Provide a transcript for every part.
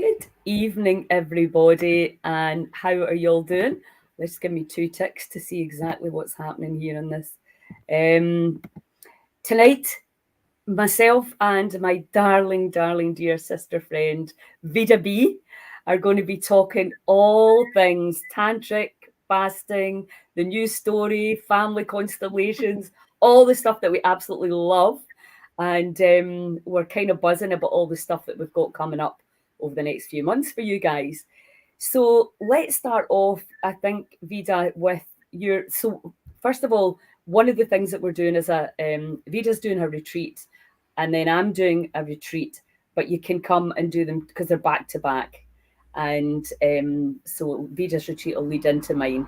Good evening, everybody, and how are you all doing? Let's give me two ticks to see exactly what's happening here in this. Um, Tonight, myself and my darling, darling, dear sister friend, Vida B, are going to be talking all things tantric, fasting, the news story, family constellations, all the stuff that we absolutely love. And we're kind of buzzing about all the stuff that we've got coming up over the next few months for you guys. So let's start off, I think, Vida, with your. So, first of all, one of the things that we're doing is Vida's doing her retreat, and then I'm doing a retreat, but you can come and do them because they're back to back. And so Vida's retreat will lead into mine.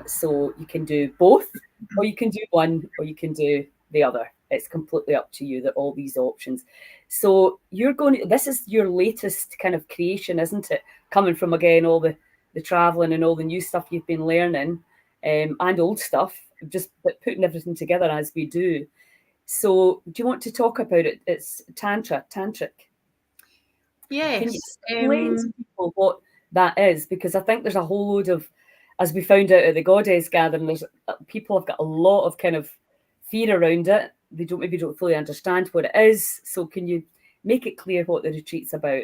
So you can do both, or you can do one, or you can do the other. It's completely up to you. That all these options. So you're going. This is your latest kind of creation, isn't it? Coming from again all the traveling and all the new stuff you've been learning, and old stuff, just putting everything together as we do. So, do you want to talk about it? It's tantric. Can you Yes. explain to people what that is? Because I think there's a whole load of, as we found out at the Goddess Gathering, there's people have got a lot of kind of fear around it. They don't fully understand what it is. So, can you make it clear what the retreat's about?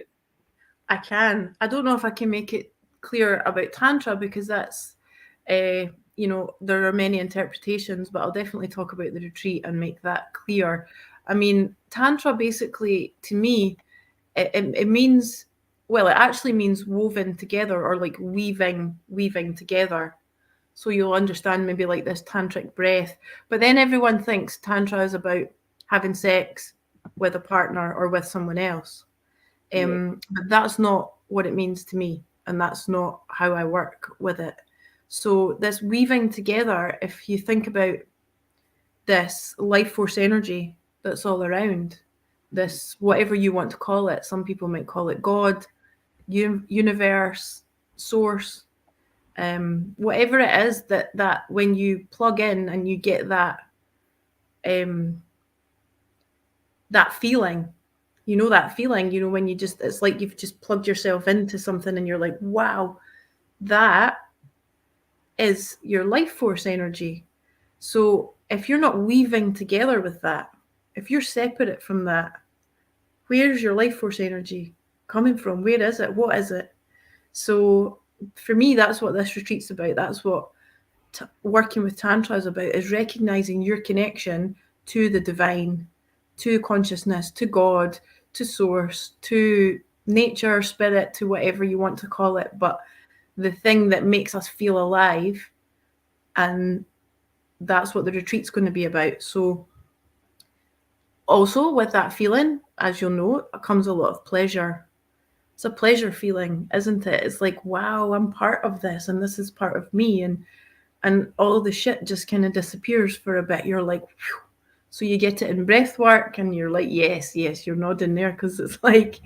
I can. I don't know if I can make it clear about Tantra because that's, there are many interpretations, but I'll definitely talk about the retreat and make that clear. I mean, Tantra basically, to me, it means, well, it actually means woven together or like weaving together. So you'll understand maybe like this tantric breath. But then everyone thinks Tantra is about having sex with a partner or with someone else. Yeah. But that's not what it means to me, and that's not how I work with it. So this weaving together, if you think about this life force energy that's all around, this whatever you want to call it, some people might call it God, universe, source, whatever it is that when you plug in and you get um, that feeling, that feeling, when you just, it's like you've just plugged yourself into something and you're like, wow, that is your life force energy. So if you're not weaving together with that, if you're separate from that, where's your life force energy coming from? Where is it? What is it? So for me, that's what this retreat's about. That's what working with Tantra is about, is recognizing your connection to the divine, to consciousness, to God, to source, to nature, spirit, to whatever you want to call it, but the thing that makes us feel alive. And that's what the retreat's going to be about. So also with that feeling, as you'll know, comes a lot of pleasure. It's a pleasure feeling, isn't it? It's like, wow, I'm part of this and this is part of me. And all the shit just kind of disappears for a bit. You're like, whew. So you get it in breath work and you're like, yes, you're nodding there because it's like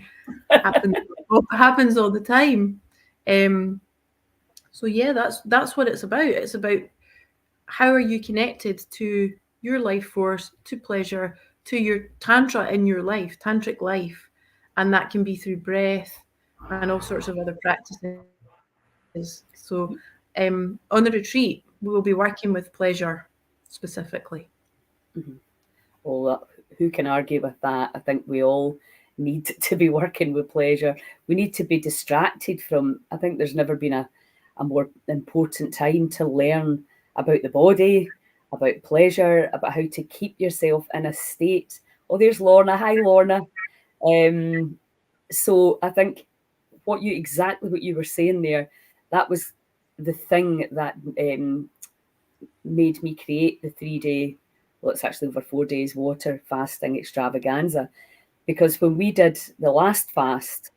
happens all the time. So yeah, that's what it's about. It's about how are you connected to your life force, to pleasure, to your tantra in your life, tantric life, and that can be through breath and all sorts of other practices. So on the retreat, we will be working with pleasure specifically. Mm-hmm. Well, who can argue with that? I think we all need to be working with pleasure. We need to be distracted from, I think there's never been a more important time to learn about the body, about pleasure, about how to keep yourself in a state. Oh, there's Lorna. Hi, Lorna. Um, so I think exactly what you were saying there, that was the thing that made me create the 3 day, well, it's actually over 4 days, water fasting extravaganza. Because when we did the last fast,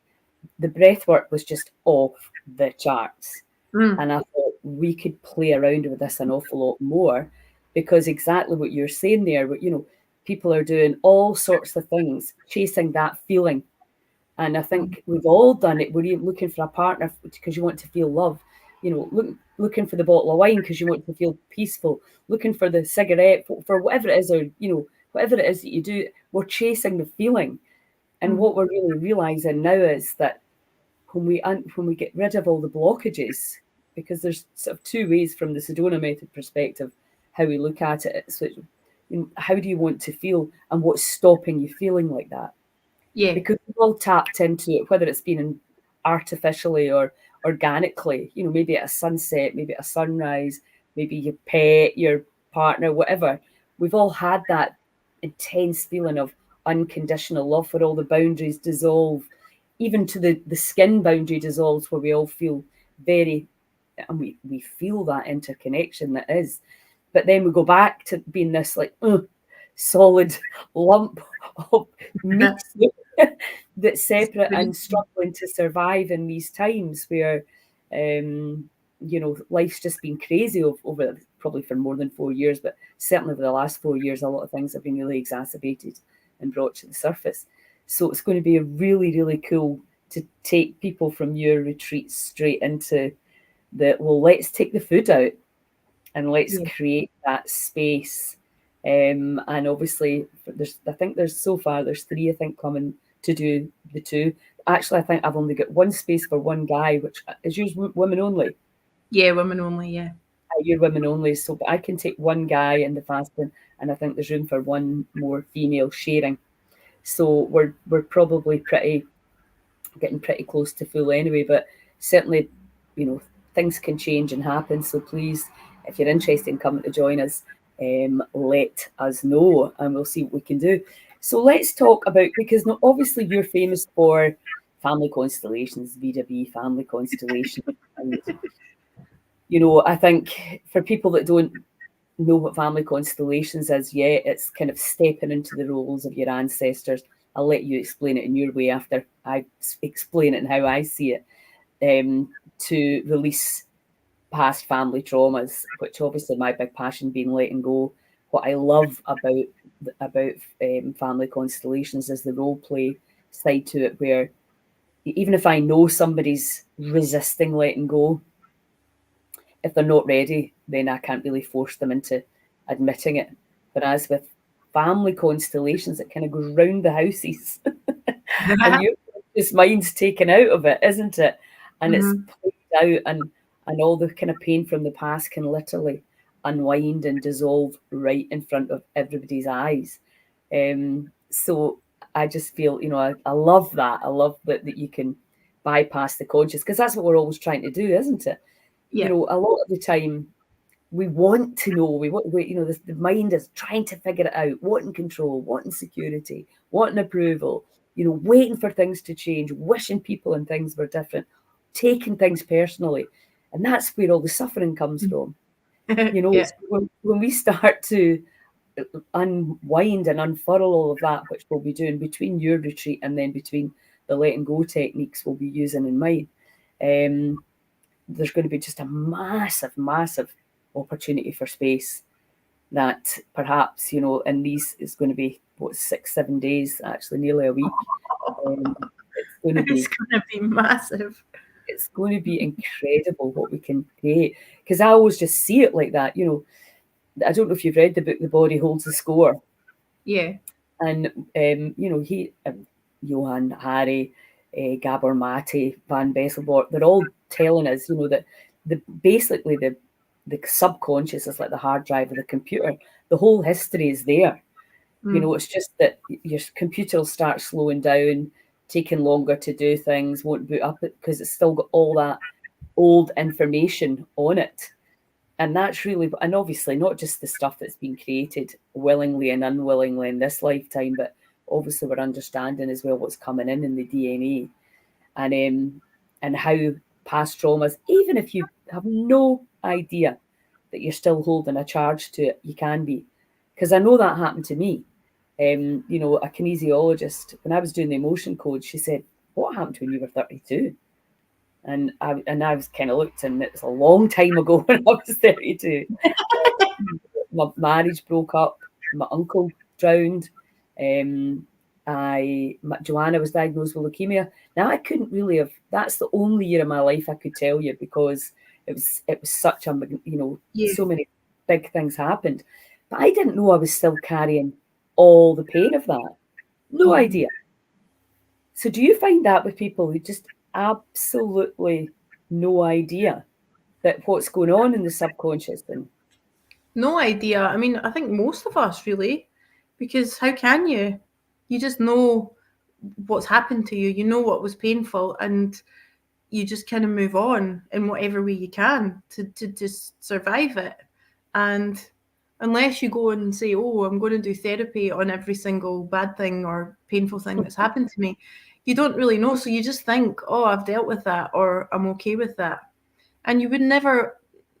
the breath work was just off the charts. And I thought we could play around with this an awful lot more, because exactly what you're saying there, people are doing all sorts of things, chasing that feeling. And I think we've all done it. We're looking for a partner because you want to feel love. Looking for the bottle of wine because you want to feel peaceful. Looking for the cigarette for whatever it is, or whatever it is that you do. We're chasing the feeling, and what we're really realizing now is that when we get rid of all the blockages, because there's sort of two ways from the Sedona method perspective how we look at it. So, how do you want to feel, and what's stopping you feeling like that? Yeah. Because we've all tapped into it, whether it's been artificially or organically, maybe at a sunset, maybe at a sunrise, maybe your pet, your partner, whatever. We've all had that intense feeling of unconditional love where all the boundaries dissolve, even to the skin boundary dissolves, where we all feel very, and we feel that interconnection that is. But then we go back to being this like solid lump of meat that's separate and struggling to survive in these times where life's just been crazy over probably for more than 4 years, but certainly over the last 4 years a lot of things have been really exacerbated and brought to the surface. So it's going to be a really, really cool to take people from your retreat straight into let's take the food out and let's create that space. And obviously I think there's 3 I think coming to do the 2. Actually, I think I've only got one space for one guy, which is yours women only. Yeah, women only, yeah. You're women only, so but I can take one guy in the fasting, and I think there's room for one more female sharing. So we're probably getting pretty close to full anyway, but certainly, things can change and happen. So please, if you're interested in coming to join us, let us know and we'll see what we can do. So let's talk about, because obviously you're famous for family constellations, Vida B family constellation. And, I think for people that don't know what family constellations is yet, it's kind of stepping into the roles of your ancestors. I'll let you explain it in your way after I explain it and how I see it, to release past family traumas, which obviously my big passion being letting go. What I love about family constellations is the role play side to it, where even if I know somebody's resisting letting go, if they're not ready, then I can't really force them into admitting it. Whereas with family constellations, it kind of goes round the houses and your conscious mind's taken out of it, isn't it? And it's played out, and all the kind of pain from the past can literally unwind and dissolve right in front of everybody's eyes. So I just feel, I love that. I love that you can bypass the conscious, because that's what we're always trying to do, isn't it? Yeah. A lot of the time we want to know, the mind is trying to figure it out, wanting control, wanting security, wanting approval, waiting for things to change, wishing people and things were different, taking things personally. And that's where all the suffering comes from. It's when we start to unwind and unfurl all of that, which we'll be doing between your retreat and then between the letting go techniques we'll be using in mine. There's going to be just a massive, massive opportunity for space that perhaps, in these is going to be, 6-7 days, actually nearly a week. It's going to be massive. It's going to be incredible what we can create. Because I always just see it like that. I don't know if you've read the book, The Body Holds the Score. Yeah. And, Johan, Harry, Gabor Mate, Van Besselborg, they're all telling us, that basically the subconscious is like the hard drive of the computer. The whole history is there. It's just that your computer will start slowing down, taking longer to do things, won't boot up because it's still got all that old information on it. And that's really, and obviously not just the stuff that's been created willingly and unwillingly in this lifetime, but obviously we're understanding as well what's coming in the DNA, and how past traumas, even if you have no idea that you're still holding a charge to it, you can be. Because I know that happened to me. A kinesiologist, when I was doing the emotion code, she said, "What happened when you were 32?" And I was kind of looked, and it's a long time ago when I was 32. My marriage broke up. My uncle drowned. Joanna was diagnosed with leukemia. Now I couldn't really have. That's the only year of my life I could tell you, because it was such a so many big things happened, but I didn't know I was still carrying all the pain of that. No idea. So do you find that with people who just absolutely no idea that what's going on in the subconscious. And No idea. I mean, I think most of us really, because how can you? You just know what's happened to you. You know what was painful, and you just kind of move on in whatever way you can to just survive it. And unless you go and say, oh, I'm going to do therapy on every single bad thing or painful thing that's happened to me, you don't really know. So you just think, oh, I've dealt with that, or I'm okay with that. And you would never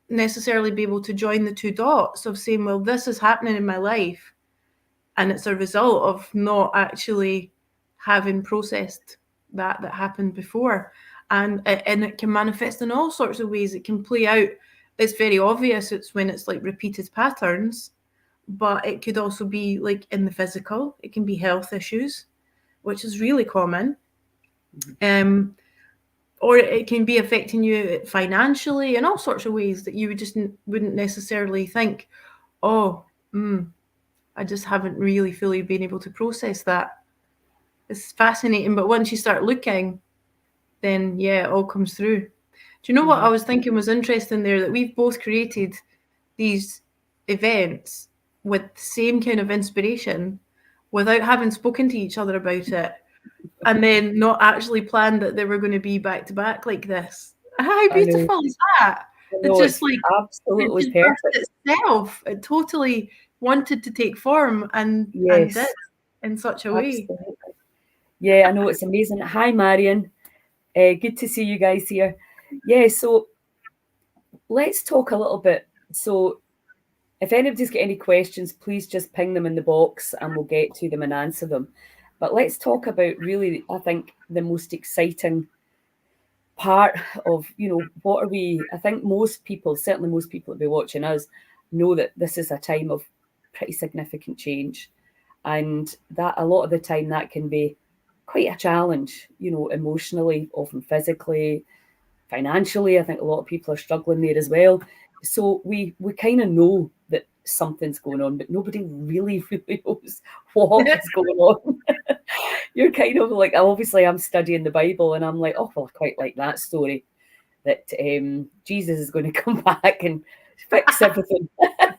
necessarily be able to join the two dots of saying, well, this is happening in my life, and it's a result of not actually having processed that happened before. And it can manifest in all sorts of ways. It can play out. It's very obvious. It's when it's like repeated patterns, but it could also be like in the physical. It can be health issues, which is really common. Or it can be affecting you financially in all sorts of ways that you wouldn't necessarily think, oh, I just haven't really fully been able to process that. It's fascinating, but once you start looking, then yeah, it all comes through. Do you know what I was thinking was interesting there? That we've both created these events with the same kind of inspiration without having spoken to each other about it, and then not actually planned that they were going to be back to back like this. How I know, beautiful is that? I It know just it's like it absolutely just birthed perfect. itself. It totally wanted to take form and did Yes, in such a way. absolutely. Yeah, I know it's amazing. Hi, Marion. Good to see you guys here. Yeah, so let's talk a little bit. So, if anybody's got any questions, please just ping them in the box and we'll get to them and answer them. But let's talk about really, I think, the most exciting part of, what are we? I think most people, certainly most people that be watching us, know that this is a time of pretty significant change. And that a lot of the time that can be quite a challenge, emotionally, often physically, financially. I think a lot of people are struggling there as well. So we kind of know that something's going on, but nobody really, really knows what is going on. You're kind of like, obviously, I'm studying the Bible, and I'm like, oh, well, I quite like that story that Jesus is going to come back and fix everything. I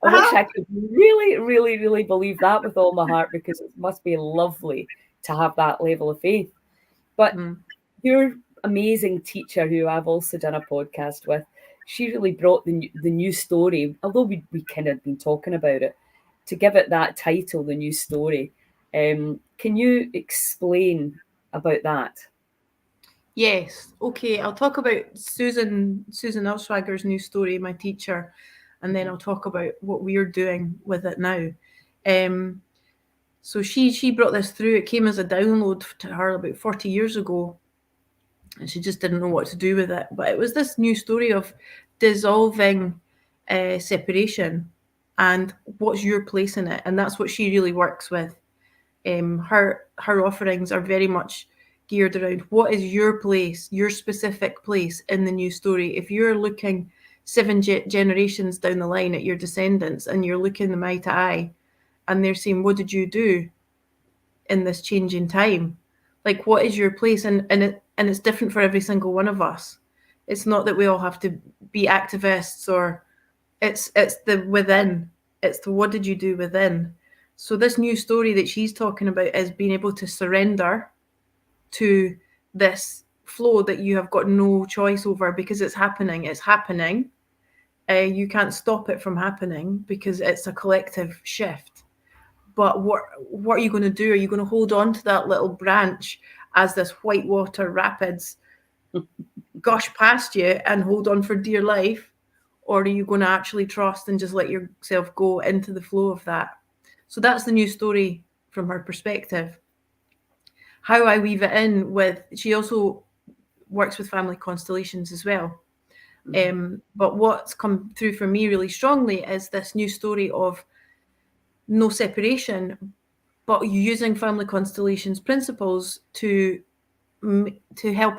wish I could really, really, really believe that with all my heart, because it must be lovely to have that level of faith. But your amazing teacher, who I've also done a podcast with, she really brought the new story, although we kind of been talking about it, to give it that title, the new story. Can you explain about that? Yes. Okay. I'll talk about Susan Elswager's new story, my teacher, and then I'll talk about what we're doing with it now. So she brought this through. It came as a download to her about 40 years ago, and she just didn't know what to do with it. But it was this new story of dissolving separation and what's your place in it, and that's what she really works with. Her offerings are very much geared around what is your place, your specific place in the new story. If you're looking seven generations down the line at your descendants and you're looking them eye to eye, and they're saying, "What did you do in this changing time? Like, what is your place?" And it's different for every single one of us. It's not that we all have to be activists, or it's the within. It's the what did you do within. So this new story that she's talking about is being able to surrender to this flow that you have got no choice over, because it's happening. It's happening. You can't stop it from happening because it's a collective shift. But what are you going to do? Are you going to hold on to that little branch as this whitewater rapids gush past you and hold on for dear life? Or are you going to actually trust and just let yourself go into the flow of that? So that's the new story from her perspective. How I weave it in with, she also works with family constellations as well. But what's come through for me really strongly is this new story of no separation, but using family constellations principles to help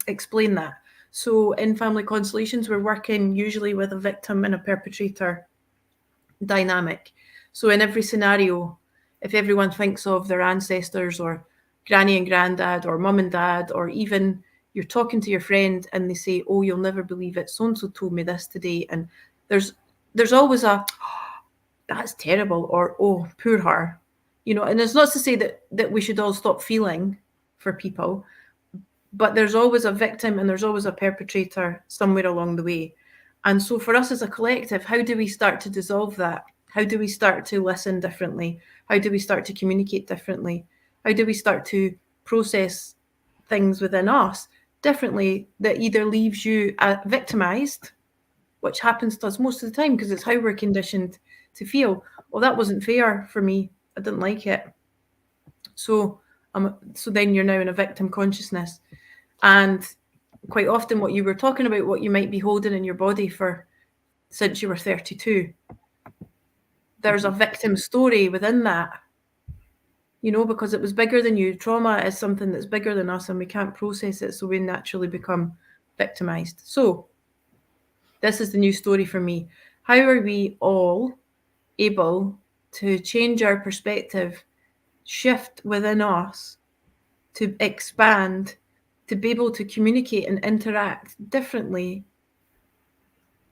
explain that. So in family constellations, we're working usually with a victim and a perpetrator dynamic. So in every scenario, if everyone thinks of their ancestors or granny and granddad or mum and dad, or even you're talking to your friend and they say, oh, you'll never believe it, so and so told me this today, and there's always a that's terrible, or oh, poor her, and it's not to say that we should all stop feeling for people, but there's always a victim and there's always a perpetrator somewhere along the way. And so for us as a collective, how do we start to dissolve that? How do we start to listen differently? How do we start to communicate differently? How do we start to process things within us differently that either leaves you victimized, which happens to us most of the time because it's how we're conditioned to feel, well, that wasn't fair for me, I didn't like it. So then you're now in a victim consciousness. And quite often what you were talking about, what you might be holding in your body since you were 32, there's a victim story within that, because it was bigger than you. Trauma is something that's bigger than us and we can't process it, so we naturally become victimized. So this is the new story for me. How are we all able to change our perspective, shift within us, to expand, to be able to communicate and interact differently,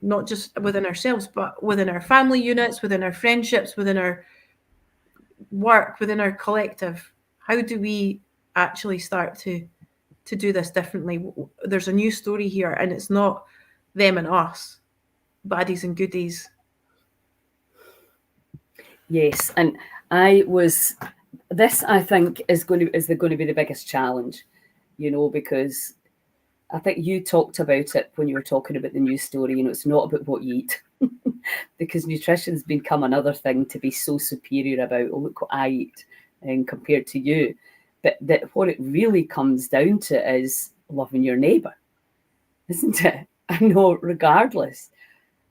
not just within ourselves, but within our family units, within our friendships, within our work, within our collective? How do we actually start to do this differently? There's a new story here, and it's not them and us, baddies and goodies. Yes, and this I think is going to be the biggest challenge, because I think you talked about it when you were talking about the news story. It's not about what you eat, because nutrition's become another thing to be so superior about. Oh, look what I eat, and compared to you, but that what it really comes down to is loving your neighbour, isn't it? I know, regardless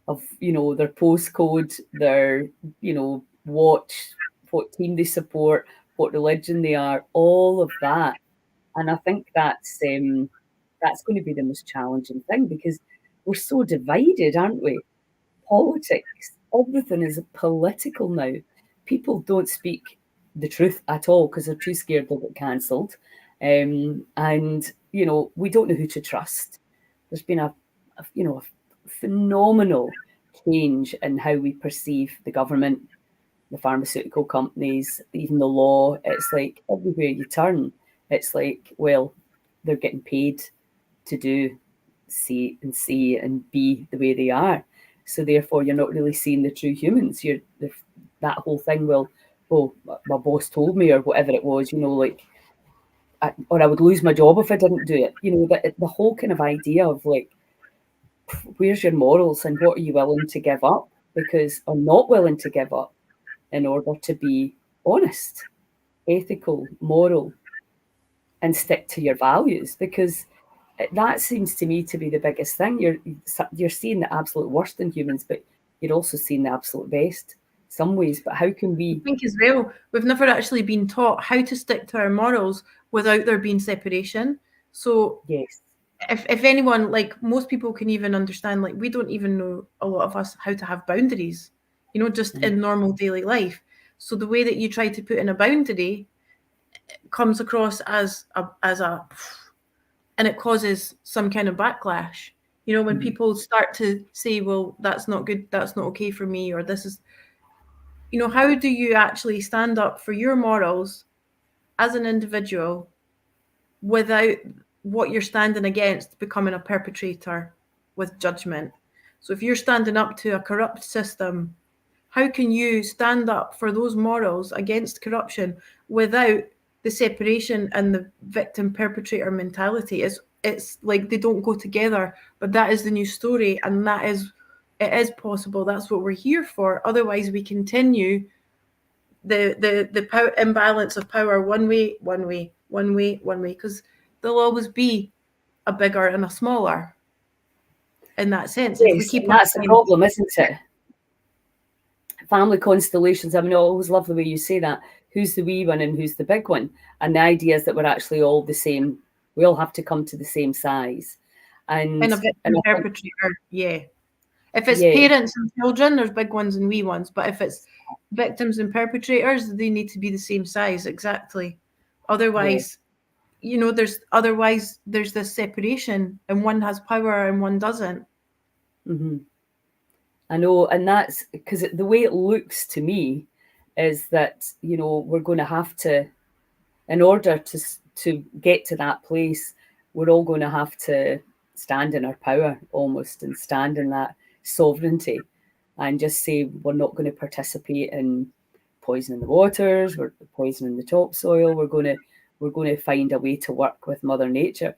of their postcode, their what team they support, what religion they are, all of that. And I think that's going to be the most challenging thing, because we're so divided, aren't we? Politics, everything is political now. People don't speak the truth at all because they're too scared they'll get cancelled. And we don't know who to trust. There's been a phenomenal change in how we perceive the government, the pharmaceutical companies, even the law. It's like everywhere you turn, it's like, well, they're getting paid to do, see and be the way they are. So therefore, you're not really seeing the true humans. That whole thing, well, oh, my boss told me, or whatever it was, or I would lose my job if I didn't do it. The whole kind of idea of like, where's your morals and what are you willing to give up, because I'm not willing to give up in order to be honest, ethical, moral, and stick to your values, because that seems to me to be the biggest thing. You're seeing the absolute worst in humans, but you're also seeing the absolute best some ways. But how can we? I think as well, we've never actually been taught how to stick to our morals without there being separation. So yes, if anyone, like most people can even understand, like we don't even know, a lot of us, how to have boundaries, just in normal daily life. So the way that you try to put in a boundary comes across as a and it causes some kind of backlash. When people start to say, well, that's not good, that's not okay for me, or this is, how do you actually stand up for your morals as an individual without what you're standing against becoming a perpetrator with judgment? So if you're standing up to a corrupt system, how can you stand up for those morals against corruption without the separation and the victim perpetrator mentality? It's like they don't go together, but that is the new story, and it is possible. That's what we're here for. Otherwise we continue the power imbalance of power, one way, because there'll always be a bigger and a smaller in that sense. Yes, if we keep and that's the problem, isn't it? Family constellations. I mean, I always love the way you say that. Who's the wee one and who's the big one? And the idea is that we're actually all the same. We all have to come to the same size. And a victim perpetrator, yeah. If it's parents and children, there's big ones and wee ones. But if it's victims and perpetrators, they need to be the same size, exactly. Otherwise, there's this separation, and one has power and one doesn't. Mm-hmm. I know, and that's because the way it looks to me is that, we're going to have to, in order to get to that place, we're all going to have to stand in our power almost, and stand in that sovereignty, and just say we're not going to participate in poisoning the waters, we're poisoning the topsoil, we're going to find a way to work with Mother Nature.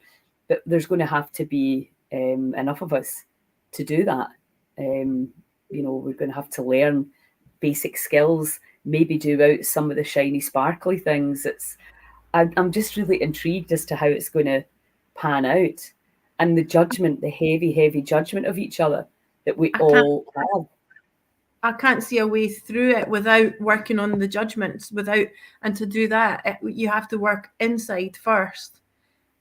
But there's going to have to be enough of us to do that. We're going to have to learn basic skills, maybe do out some of the shiny, sparkly things. I'm just really intrigued as to how it's going to pan out, and the judgment, the heavy, heavy judgment of each other that we I can't all have. I can't see a way through it without working on the judgments. And to do that, you have to work inside first.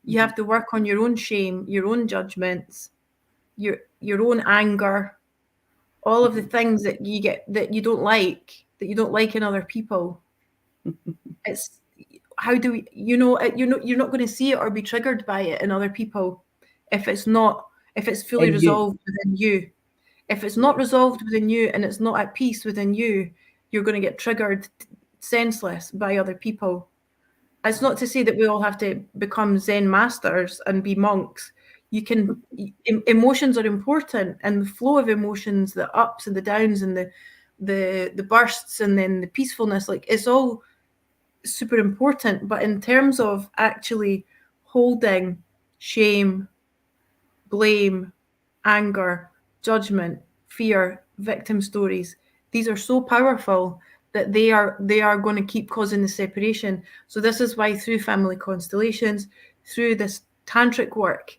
You have to work on your own shame, your own judgments, your own anger, all of the things that you get that you don't like in other people. It's how do we, you're not going to see it or be triggered by it in other people if it's fully And you, resolved within you. If it's not resolved within you and it's not at peace within you, you're going to get triggered senseless by other people. It's not to say that we all have to become Zen masters and be monks. Emotions are important, and the flow of emotions, the ups and the downs, and the bursts, and then the peacefulness, like, it's all super important. But in terms of actually holding shame, blame, anger, judgment, fear, victim stories, these are so powerful that they are going to keep causing the separation. So this is why through family constellations, through this tantric work,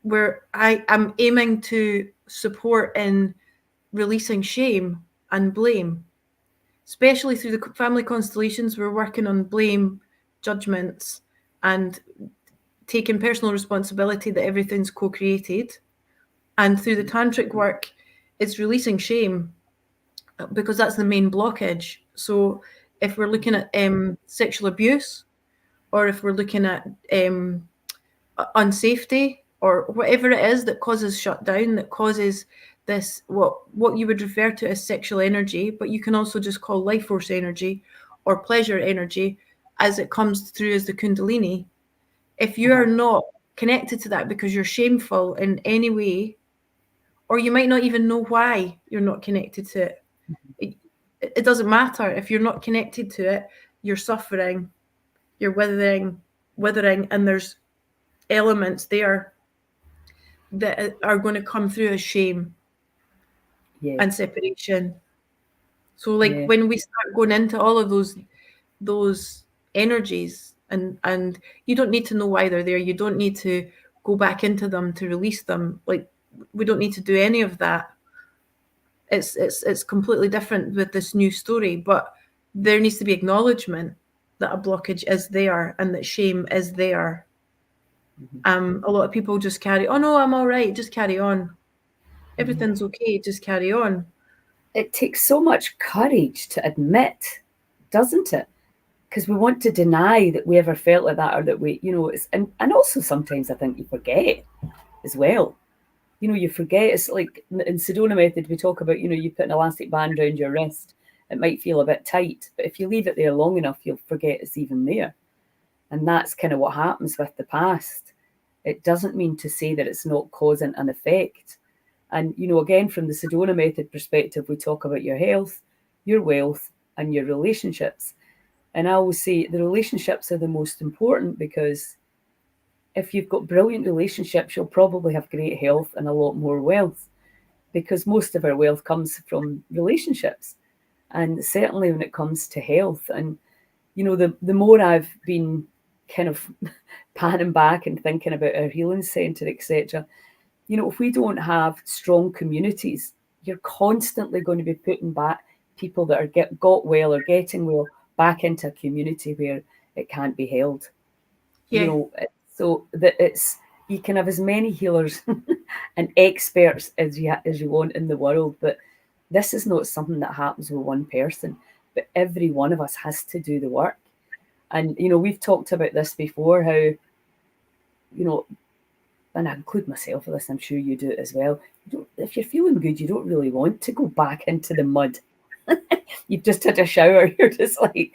where I am aiming to support in releasing shame and blame, especially through the family constellations, we're working on blame, judgments, and taking personal responsibility that everything's co-created. And through the tantric work, it's releasing shame, because that's the main blockage. So if we're looking at sexual abuse, or if we're looking at unsafety, or whatever it is that causes shutdown, that causes this, what you would refer to as sexual energy, but you can also just call life force energy or pleasure energy, as it comes through as the kundalini. If you are not connected to that because you're shameful in any way, or you might not even know why you're not connected to it, it doesn't matter. If you're not connected to it, you're suffering, you're withering, and there's elements there that are going to come through as shame and separation. So, like, when we start going into all of those energies, and you don't need to know why they're there. You don't need to go back into them to release them. Like, we don't need to do any of that. It's completely different with this new story, but there needs to be acknowledgement that a blockage is there and that shame is there. A lot of people just carry, oh no, I'm all right, just carry on. Everything's okay, just carry on. it takes so much courage to admit, doesn't it? Because we want to deny that we ever felt like that, or that we, and also sometimes I think you forget as well. You forget. It's like in Sedona method, we talk about, you put an elastic band around your wrist. It might feel a bit tight, but if you leave it there long enough, you'll forget it's even there. And that's kind of what happens with the past. It doesn't mean to say that it's not causing an effect. And, again, from the Sedona method perspective, we talk about your health, your wealth, and your relationships. And I always say the relationships are the most important, because if you've got brilliant relationships, you'll probably have great health and a lot more wealth, because most of our wealth comes from relationships. And certainly when it comes to health, and, the more I've been kind of panning back and thinking about our healing centre, etc., if we don't have strong communities, you're constantly going to be putting back people that are got well or getting well back into a community where it can't be held. Yeah. So that you can have as many healers and experts as you want in the world, but this is not something that happens with one person. But every one of us has to do the work. And, you know, we've talked about this before, how, you know, and I include myself in this, I'm sure you do it as well. If you're feeling good, you don't really want to go back into the mud. You've just had a shower, you're just like,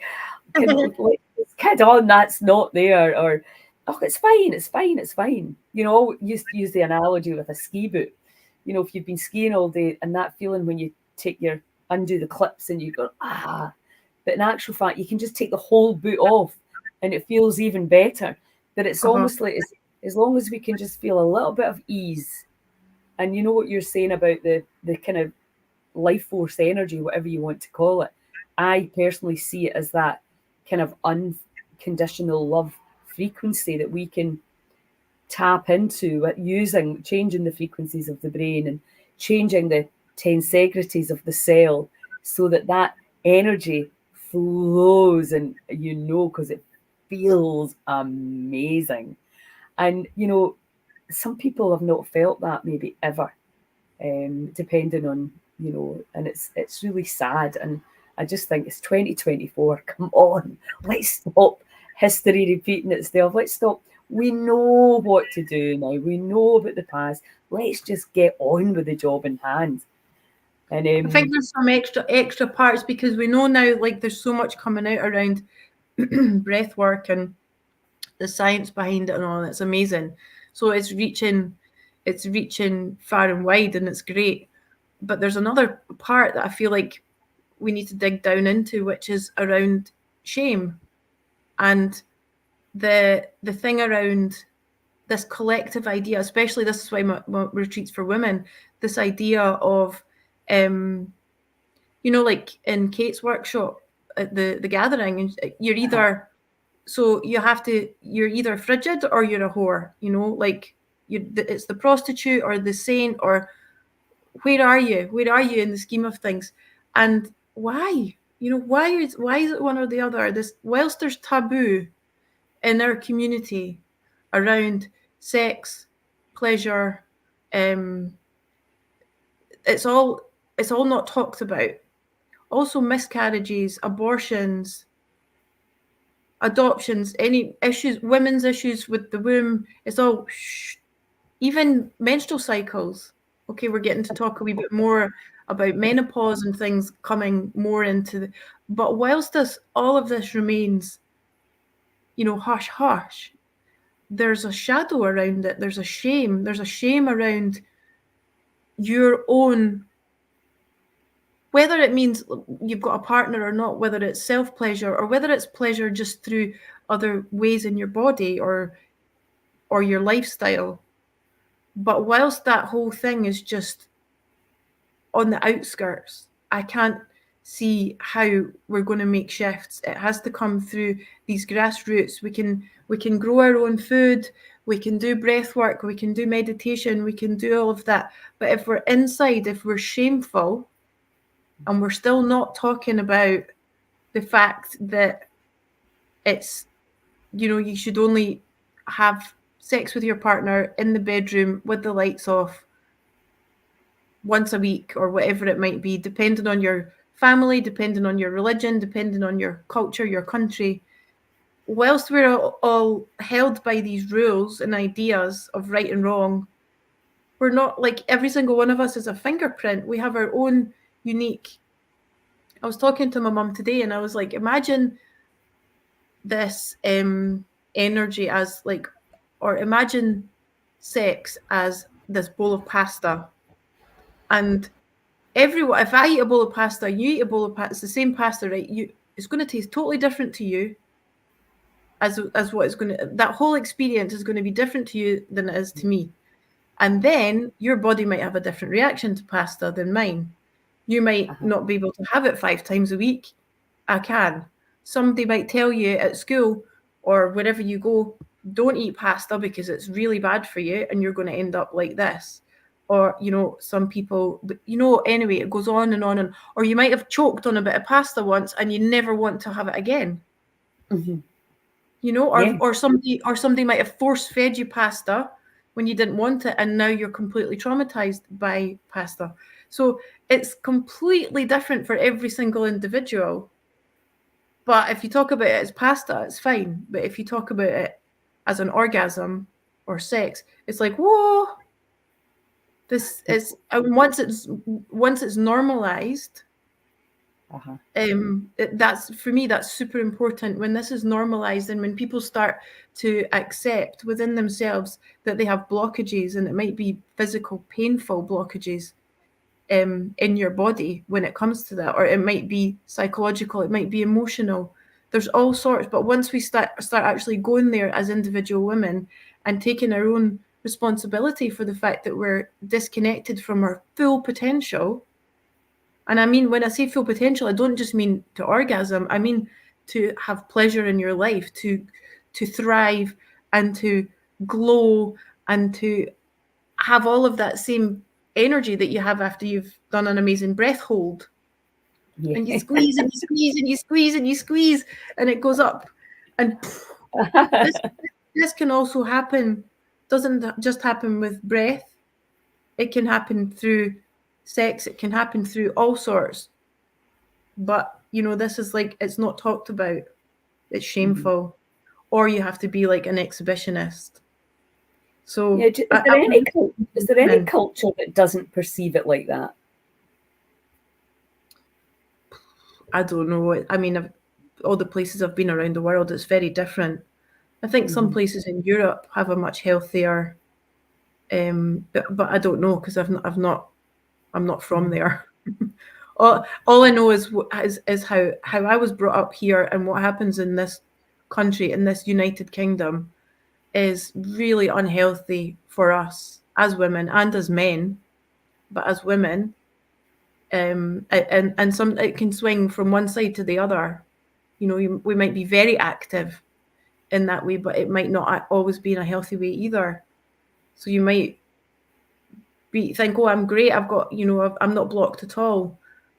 can let this kid on, that's not there, or oh, it's fine, it's fine, it's fine. You know, I'll use the analogy with a ski boot. You know, if you've been skiing all day and that feeling when you take your undo the clips and you go, ah, but in actual fact, you can just take the whole boot off and it feels even better. But it's Uh-huh. almost like as long as we can just feel a little bit of ease. And you know what you're saying about the kind of life force energy, whatever you want to call it. I personally see it as that kind of unconditional love frequency that we can tap into using changing the frequencies of the brain and changing the tensegrities of the cell so that that energy flows, and you know, because it feels amazing. And you know, some people have not felt that maybe ever, depending on, you know, and it's really sad. And I just think it's 2024. Come on, let's stop history repeating itself. Let's stop. We know what to do now. We know about the past. Let's just get on with the job in hand. And I think there's some extra parts because we know now, like there's so much coming out around breath work and the science behind it and all. It's amazing. So it's reaching far and wide, and it's great. But there's another part that I feel like we need to dig down into, which is around shame and the thing around this collective idea. Especially, this is why my retreats for women. This idea of, you know, like in Kate's workshop at the gathering, and you're either so you're either frigid or you're a whore, you know, like it's the prostitute or the saint, or where are you in the scheme of things? And why, you know, why is it one or the other? This, whilst there's taboo in our community around sex, pleasure, um it's all not talked about. Also miscarriages, abortions, adoptions, any issues, women's issues with the womb, it's all shh. Even menstrual cycles. Okay, we're getting to talk a wee bit more about menopause and things coming more into the, but whilst this all of this remains, you know, hush hush, there's a shadow around it. There's a shame around your own, whether it means you've got a partner or not, whether it's self pleasure or whether it's pleasure just through other ways in your body or your lifestyle. But whilst that whole thing is just on the outskirts, I can't see how we're going to make shifts. It has to come through these grassroots. We can grow our own food, we can do breath work, we can do meditation, we can do all of that. But if we're inside, if we're shameful, and we're still not talking about the fact that it's, you know, you should only have sex with your partner in the bedroom with the lights off once a week or whatever it might be, depending on your family, depending on your religion, depending on your culture, your country. Whilst we're all held by these rules and ideas of right and wrong, we're not, like, every single one of us is a fingerprint. We have our own unique. I was talking to my mum today and I was like, imagine this energy as like, or imagine sex as this bowl of pasta. And everyone, if I eat a bowl of pasta, you eat a bowl of pasta, it's the same pasta, right? It's going to taste totally different to you as what it's going to, that whole experience is going to be different to you than it is to me. And then your body might have a different reaction to pasta than mine. You might not be able to have it 5 times a week. I can. Somebody might tell you at school or wherever you go, don't eat pasta because it's really bad for you and you're going to end up like this. Or, you know, some people, but you know, anyway, it goes on and on. And, or you might have choked on a bit of pasta once and you never want to have it again. mm-hmm. You know, Yeah. or somebody might have force fed you pasta when you didn't want it and now you're completely traumatized by pasta. So it's completely different for every single individual. But if you talk about it as pasta, it's fine. But if you talk about it as an orgasm or sex, it's like, whoa, this is, and once it's normalized, Uh-huh. that's, for me, that's super important. When this is normalized and when people start to accept within themselves that they have blockages, and it might be physical painful blockages in your body when it comes to that, or it might be psychological, it might be emotional, there's all sorts. But once we start actually going there as individual women and taking our own responsibility for the fact that we're disconnected from our full potential. And I mean, when I say full potential, I don't just mean to orgasm. I mean to have pleasure in your life, to thrive and to glow and to have all of that same energy that you have after you've done an amazing breath hold. And you Yeah. squeeze and you squeeze and you squeeze and you squeeze and it goes up. And this this can also happen, doesn't just happen with breath. It can happen through sex, it can happen through all sorts. But this is like, it's not talked about. It's Mhm. shameful. Or you have to be like an exhibitionist. Yeah. So Is there is there any and culture that doesn't perceive it like that? I don't know. I mean, all the places I've been around the world, it's very different. I think some Hmm. places in Europe have a much healthier, but I don't know because I'm not from Hmm. there. All I know is how I was brought up here, and what happens in this country, in this United Kingdom, is really unhealthy for us as women and as men. But as women, and some, it can swing from one side to the other. We might be very active in that way, but it might not always be in a healthy way either. So you might think, oh, I'm great, I've got, I'm not blocked at all.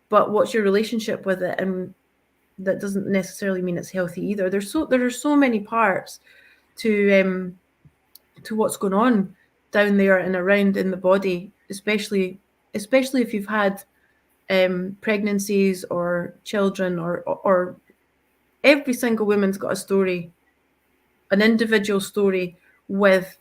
But what's your relationship with it? And that doesn't necessarily mean it's healthy either. There are so many parts to what's going on down there and around in the body, especially if you've had pregnancies or children, or every single woman's got a story, an individual story with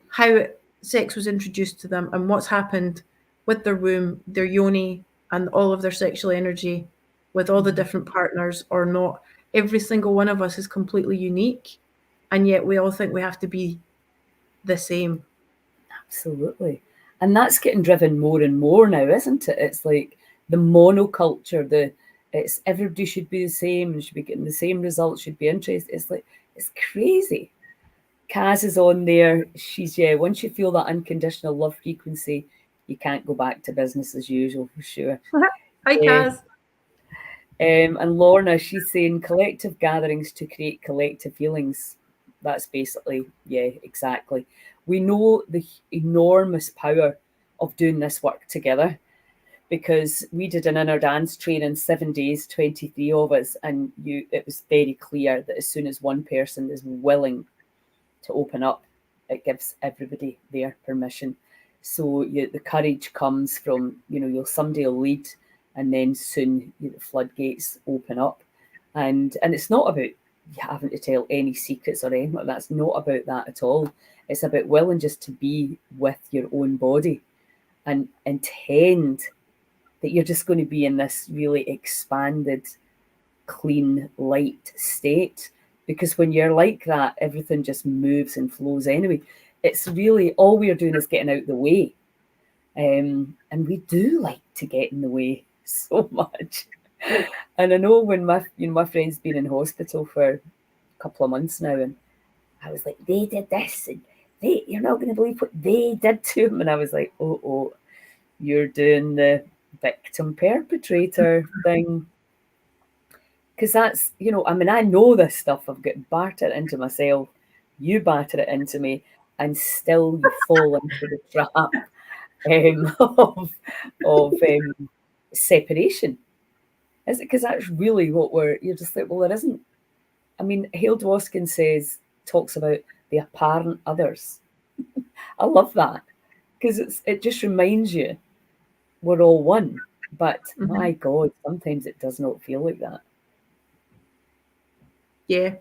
how sex was introduced to them and what's happened with their womb, their yoni, and all of their sexual energy with all the Hmm. different partners or not. Every single one of us is completely unique, and yet we all think we have to be the same. Absolutely. And that's getting driven more and more now, isn't it? It's like the monoculture, it's everybody should be the same and should be getting the same results, should be interested. It's like, it's crazy. Kaz is on there. She's, yeah, once you feel that unconditional love frequency, you can't go back to business as usual for sure. Hi, Yeah. Kaz. And Lorna, she's saying collective gatherings to create collective feelings. That's basically, yeah, exactly. We know the enormous power of doing this work together because we did an inner dance training 7 days, 23 of us, and it was very clear that as soon as one person is willing to open up, it gives everybody their permission. So the courage comes from, somebody will lead, and then soon the floodgates open up. And it's not about you having to tell any secrets or anything like that. That's not about that at all. It's about willing just to be with your own body and intend that you're just going to be in this really expanded, clean, light state. Because when you're like that, everything just moves and flows anyway. It's really all we're doing is getting out the way. And we do like to get in the way so much. And I know when my friend's been in hospital for a couple of months now, and I was like, they did this, and you're not going to believe what they did to him. And I was like, oh, you're doing the victim perpetrator thing. Because that's, I mean, I know this stuff. I've got battered into myself. You batter it into me, and still you fall into the trap of separation. Is it because that's really what you're just like, well, there isn't. I mean, Hale Dwoskin talks about the apparent others. I love that because it just reminds you we're all one. But Mhm. my God, sometimes it does not feel like that. Yeah.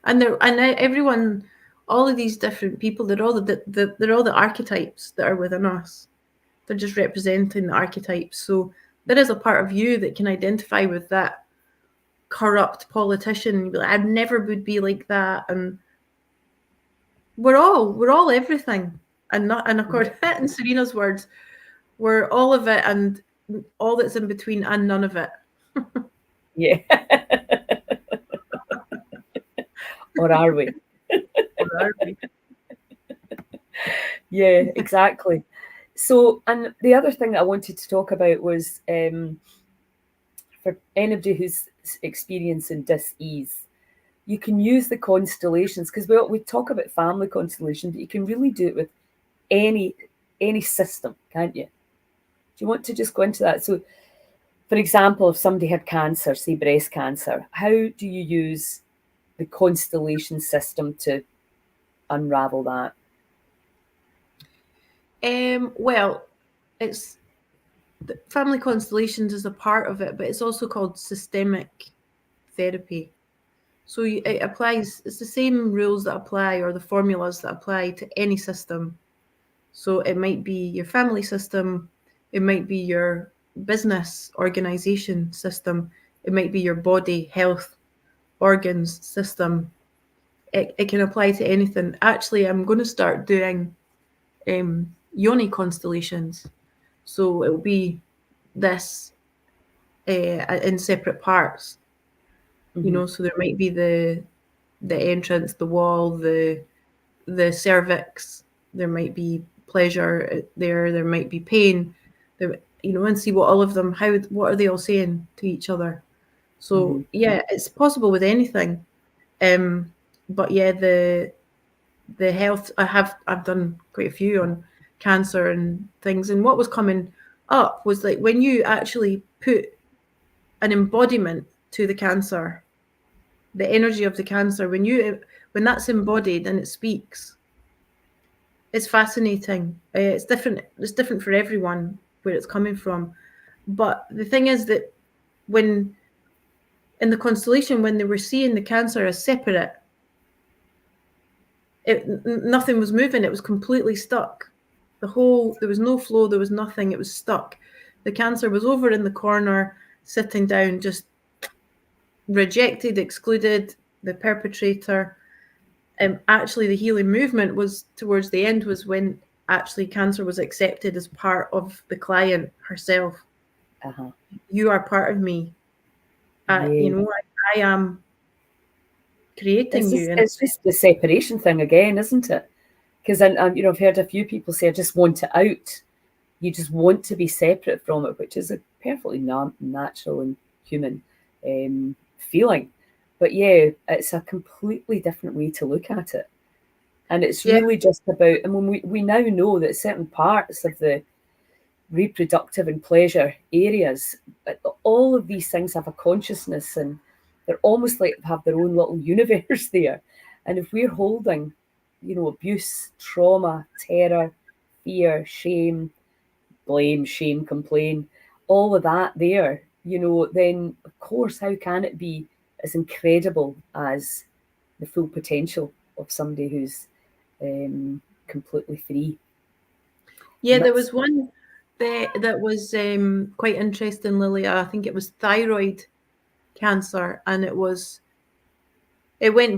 And everyone, all of these different people, they're all they're all the archetypes that are within us. They're just representing the archetypes. So there is a part of you that can identify with that corrupt politician. You'd be like, I never would be like that. And we're all everything. And not, and of course, in Serena's words, we're all of it and all that's in between and none of it. Yeah. Or are we? Or are we? Yeah, exactly. So, and the other thing that I wanted to talk about was for anybody who's experiencing dis-ease, you can use the constellations because we talk about family constellation, but you can really do it with any any system, can't you? Do you want to just go into that? So, for example, if somebody had cancer, say breast cancer, how do you use the constellation system to unravel that? Well, it's family constellations is a part of it, but it's also called systemic therapy. So it applies. It's the same rules that apply, or the formulas that apply to any system. So it might be your family system, it might be your business organization system, it might be your body health organs system. It can apply to anything. Actually, I'm going to start doing yoni constellations. So it will be this in separate parts. You Mm-hmm. know, so there might be the entrance, the wall, the cervix. There might be pleasure there. There might be pain. There, you know, and see what all of them. What are they all saying to each other? Mm-hmm. So yeah, it's possible with anything. Um, but yeah, the health. I've done quite a few on cancer and things. And what was coming up was like when you actually put an embodiment to the cancer, the energy of the cancer, when that's embodied and it speaks, it's fascinating. It's different. It's different for everyone where it's coming from. But the thing is that when in the constellation, when they were seeing the cancer as separate, nothing was moving. It was completely stuck. There was no flow. There was nothing. It was stuck. The cancer was over in the corner, sitting down, just rejected, excluded. The perpetrator. Actually, the healing movement was towards the end. Was when actually cancer was accepted as part of the client herself. Uh-huh. You are part of me. Yeah. I am creating you. And It's just the separation thing again, isn't it? Because I've heard a few people say, "I just want it out." You just want to be separate from it, which is a perfectly natural and human feeling. But yeah, it's a completely different way to look at it. And it's yeah, really just about, I mean, we now know that certain parts of the reproductive and pleasure areas, all of these things have a consciousness and they're almost like have their own little universe there. And if we're holding, abuse, trauma, terror, fear, shame, blame, shame, complain, all of that there, then of course, how can it be as incredible as the full potential of somebody who's completely free? yeah. And There that's, was one that was quite interesting, Lilia. I think it was thyroid cancer, and it went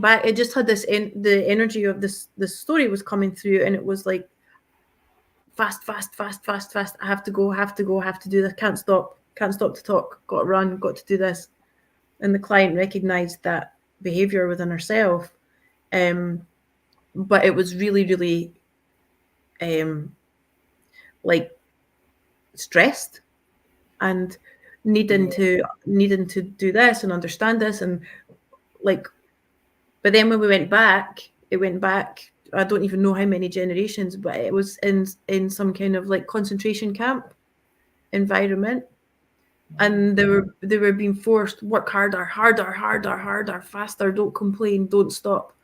back. It just had the energy of this story was coming through, and it was like fast, fast, fast, fast, fast. I have to go, have to go, have to do this. Can't stop to talk. Got to run. Got to do this. And the client recognized that behavior within herself. Um, but it was really, really um, like stressed and yeah. needing to do this and understand this and like. But then when we went back, it went back. I don't even know how many generations, but it was in some kind of like concentration camp environment, and they were being forced work harder, harder, harder, harder, faster. Don't complain. Don't stop.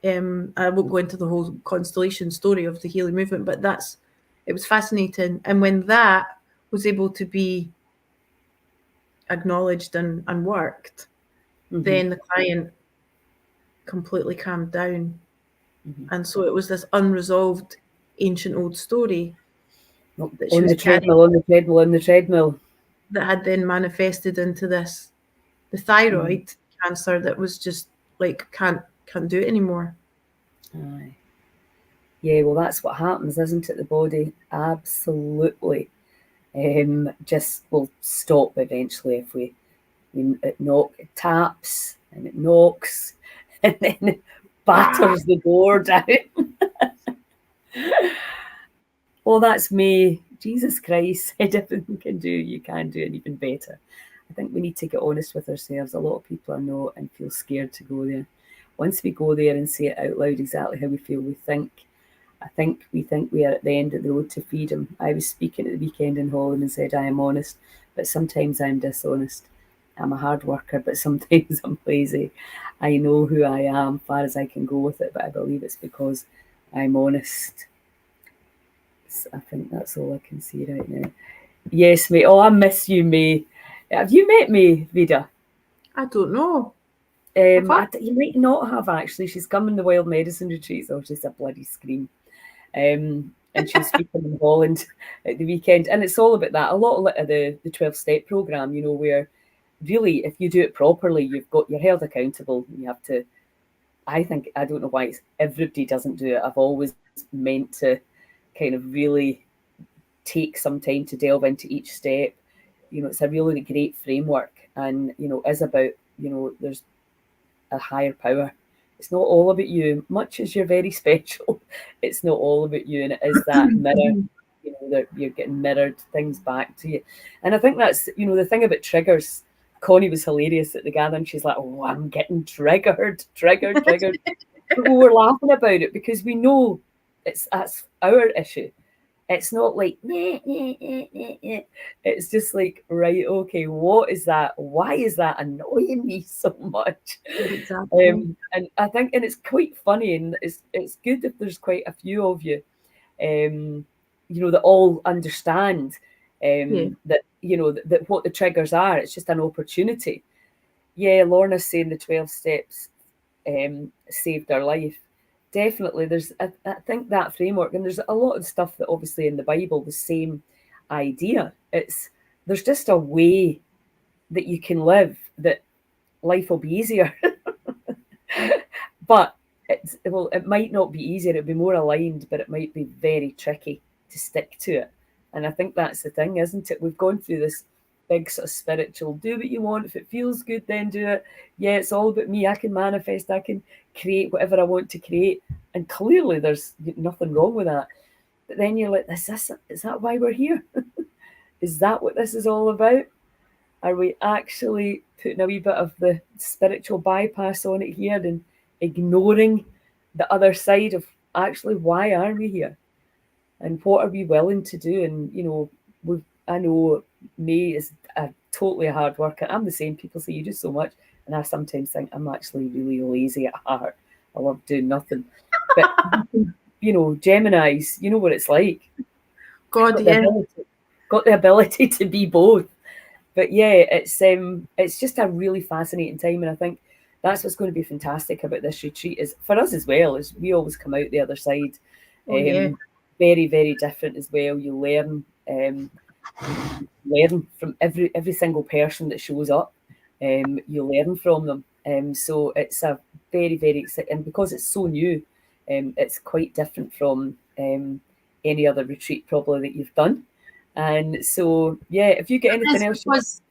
I won't go into the whole constellation story of the healing movement, but it was fascinating. And when that was able to be acknowledged and worked, Hmm. then the client completely calmed down. Mhm. And so it was this unresolved ancient old story that she On was the carrying treadmill, on the treadmill, on the treadmill. that had then manifested into the Mhm. thyroid cancer that was just like can't do it anymore. Aye. Yeah, well, that's what happens, isn't it? The body absolutely just will stop eventually if it taps and it knocks and then it batters the door down. Well, that's me. Jesus Christ said if we can do, you can do it even better. I think we need to get honest with ourselves. A lot of people are not and feel scared to go there. Once we go there and say it out loud exactly how we feel, we think we are at the end of the road to freedom. I was speaking at the weekend in Holland and said I am honest, but sometimes I'm dishonest. I'm a hard worker, but sometimes I'm lazy. I know who I am, far as I can go with it, but I believe it's because I'm honest. I think that's all I can see right now. Yes, mate. Oh, I miss you, May. Have you met May, Vida? I don't know. Have I? You might not have actually. She's come in the wild medicine retreats. Oh, she's a bloody scream. And she was speaking in Holland at the weekend, and it's all about that. A lot of the 12-step program, where really, if you do it properly, you're held accountable. You have to. I don't know why everybody doesn't do it. I've always meant to kind of really take some time to delve into each step. It's a really great framework, and is about there's a higher power. It's not all about you, much as you're very special. It's not all about you, and it is that mirror. Mhm. That you're getting mirrored things back to you, and I think that's the thing about triggers. Connie was hilarious at the gathering. She's like, "Oh, I'm getting triggered." But we were laughing about it because we know that's our issue. It's not like, "Nyeh, nyeh, nyeh, nyeh, nyeh." It's just like, right, okay, what is that? Why is that annoying me so much? Exactly. And I think, and it's quite funny, and it's good if there's quite a few of you, um, that all understand Yeah. that, that what the triggers are. It's just an opportunity. Yeah, Lorna's saying the 12 steps saved her life. Definitely, I think that framework, and there's a lot of stuff that obviously in the Bible, the same idea. There's just a way that you can live that life will be easier, but it might not be easier. It'll be more aligned, but it might be very tricky to stick to it. And I think that's the thing, isn't it? We've gone through this big sort of spiritual, do what you want. If it feels good, then do it. Yeah, it's all about me. I can manifest, I can create whatever I want to create. And clearly there's nothing wrong with that. But then you're like, is that why we're here? Is that what this is all about? Are we actually putting a wee bit of the spiritual bypass on it here and ignoring the other side of actually why are we here and what are we willing to do? And I know May is totally a hard worker. I'm the same. People say you do so much, and I sometimes think I'm actually really lazy at heart. I love doing nothing, but Gemini's, you know what it's like. God, Got the yeah. ability, got the ability to be both. But yeah, it's just a really fascinating time, and I think that's what's going to be fantastic about this retreat is for us as well. Is we always come out the other side, Oh, yeah. very very different as well. You learn from every single person that shows up. You learn from them. So it's a very very exciting, and because it's so new, it's quite different from any other retreat probably that you've done. And so, yeah, if you get It anything is else,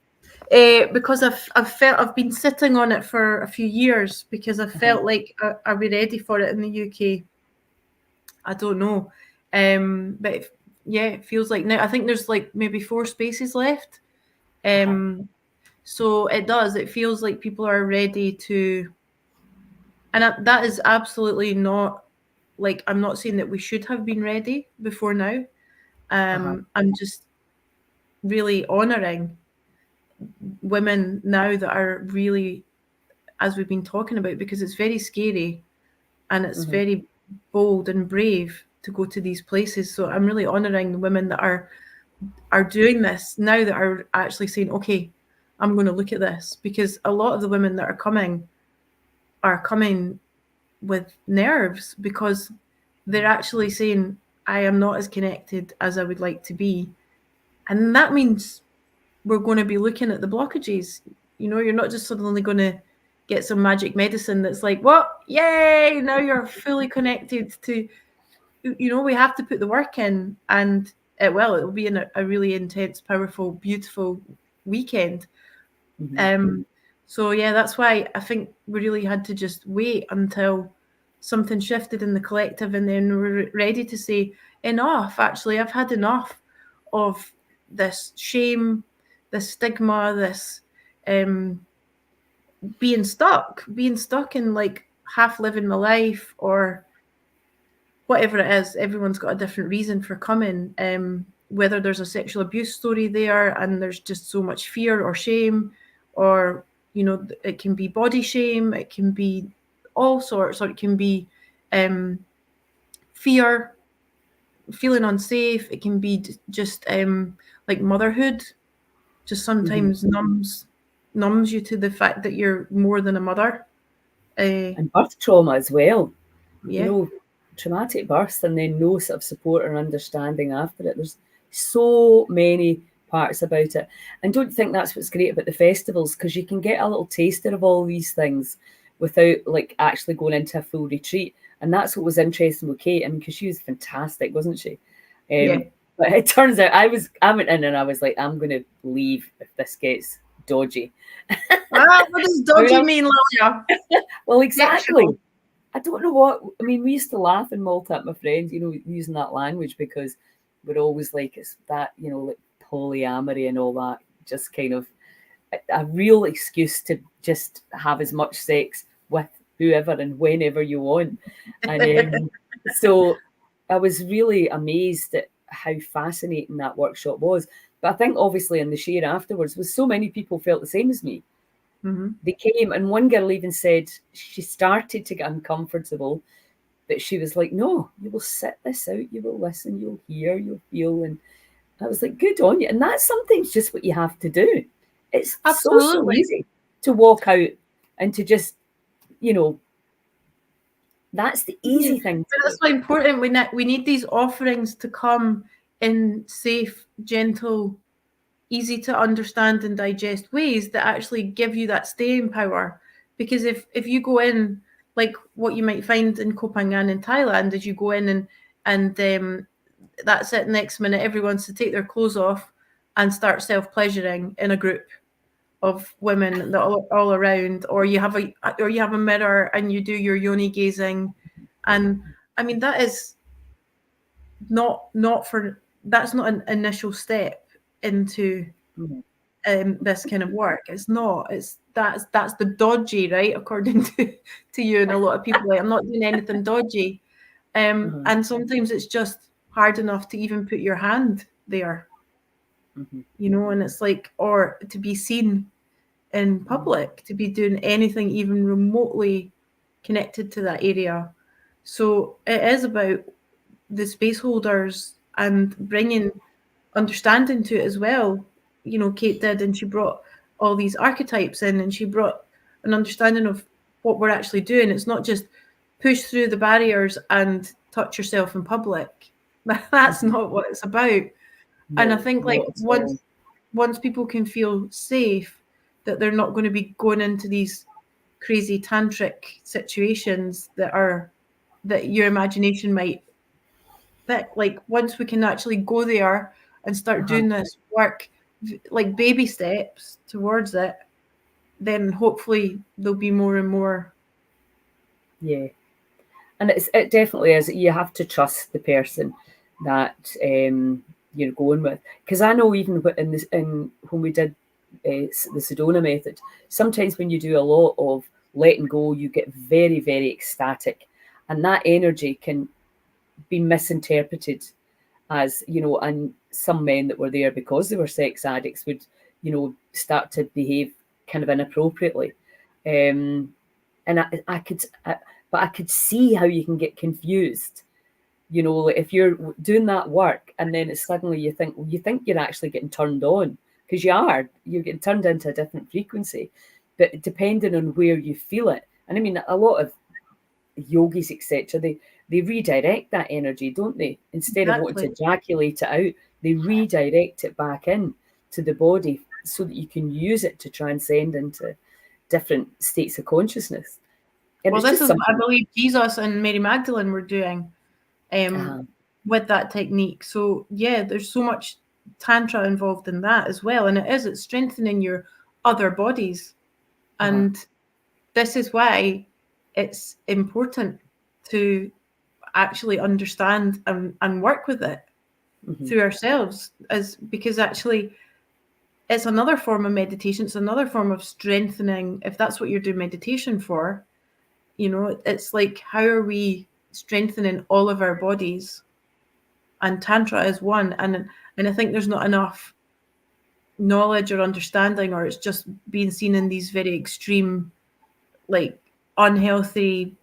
because I've been sitting on it for a few years because I felt like are we ready for it in the UK? I don't know, but yeah, it feels like now. I think there's like maybe 4 spaces left. Um, so it does. It feels like people are ready to, and that is absolutely not like I'm not saying that we should have been ready before now. I'm just really honouring women now that are really, as we've been talking about, because it's very scary and it's Mhm. very bold and brave to go to these places. So I'm really honouring the women that are doing this now, that are actually saying, okay, I'm going to look at this, because a lot of the women that are coming with nerves, because they're actually saying, I am not as connected as I would like to be. And that means we're going to be looking at the blockages. You know, you're not just suddenly going to get some magic medicine that's like, what? Yay! Now you're fully connected to, you know, we have to put the work in, and it'll be a really intense, powerful, beautiful weekend. So yeah, that's why I think we really had to just wait until something shifted in the collective, and then we're ready to say, enough. Actually, I've had enough of this shame, this stigma, this being stuck in like half living my life, or whatever it is. Everyone's got a different reason for coming. Whether there's a sexual abuse story there and there's just so much fear or shame, or, you know, it can be body shame, it can be all sorts, or it can be fear, feeling unsafe, it can be just like motherhood, just sometimes numbs you to the fact that you're more than a mother. And birth trauma as well. Yeah. You know, traumatic birth and then no sort of support or understanding after it. There's so many parts about it. And don't you think that's what's great about the festivals? Because you can get a little taster of all these things without like actually going into a full retreat. And that's what was interesting with Kate. I mean, because she was fantastic, wasn't she? Yeah. But it turns out I went in and I was like, I'm going to leave if this gets dodgy. What does dodgy mean, Lilia? Well, exactly. Sexual. I don't know what, I mean, we used to laugh and malt at my friends, you know, using that language, because we're always like, it's that, you know, like polyamory and all that, just kind of a real excuse to just have as much sex with whoever and whenever you want. And so I was really amazed at how fascinating that workshop was. But I think obviously in the share afterwards was so many people felt the same as me. They came, and one girl even said she started to get uncomfortable, but she was like, no, you will sit this out, you will listen, you'll hear, you'll feel. And I was like, good on you. And that's sometimes just what you have to do. It's so easy to walk out and to just, you know, that's the easy thing. But that's why important. We need these offerings to come in safe, gentle, easy to understand and digest ways that actually give you that staying power. Because if you go in, like what you might find in Koh Phangan in Thailand, is you go in and that's it, next minute everyone's to take their clothes off and start self-pleasuring in a group of women that are all around, or you have a mirror and you do your yoni gazing. And I mean, that is not that's not an initial step into this kind of work. It's not. That's the dodgy, right? According to you and a lot of people, like, I'm not doing anything dodgy. And sometimes it's just hard enough to even put your hand there, you know, and it's like, or to be seen in public, to be doing anything even remotely connected to that area. So it is about the space holders and bringing understanding to it as well. You know, Kate did, and she brought all these archetypes in, and she brought an understanding of what we're actually doing. It's not just push through the barriers and touch yourself in public. That's not what it's about. No, and I think, like, once people can feel safe, that they're not going to be going into these crazy tantric situations that your imagination might, that, like, once we can actually go there and start doing this work, like baby steps towards it, then hopefully there'll be more and more. Yeah. And it definitely is. You have to trust the person that you're going with. Because I know even when we did the Sedona method, sometimes when you do a lot of letting go, you get very, very ecstatic. And that energy can be misinterpreted as, you know, and some men that were there because they were sex addicts would, you know, start to behave kind of inappropriately. And I could see how you can get confused. You know, like if you're doing that work and then it's suddenly you think you're actually getting turned on, because you're getting turned into a different frequency. But depending on where you feel it, and I mean, a lot of yogis, etc., they redirect that energy, don't they? Instead of wanting Exactly. to ejaculate it out, they redirect it back in to the body so that you can use it to transcend into different states of consciousness. And Well, it's this just is what I something. believe Jesus and Mary Magdalene were doing um, Uh, with that technique. So yeah, there's so much tantra involved in that as well, and it's strengthening your other bodies, uh, and this is why it's important to actually understand and work with it mm-hmm, through ourselves, as because actually it's another form of meditation, it's another form of strengthening. If that's what you're doing meditation for, it's like, how are we strengthening all of our bodies? And tantra is one. And I think there's not enough knowledge or understanding, or it's just being seen in these very extreme, like, unhealthy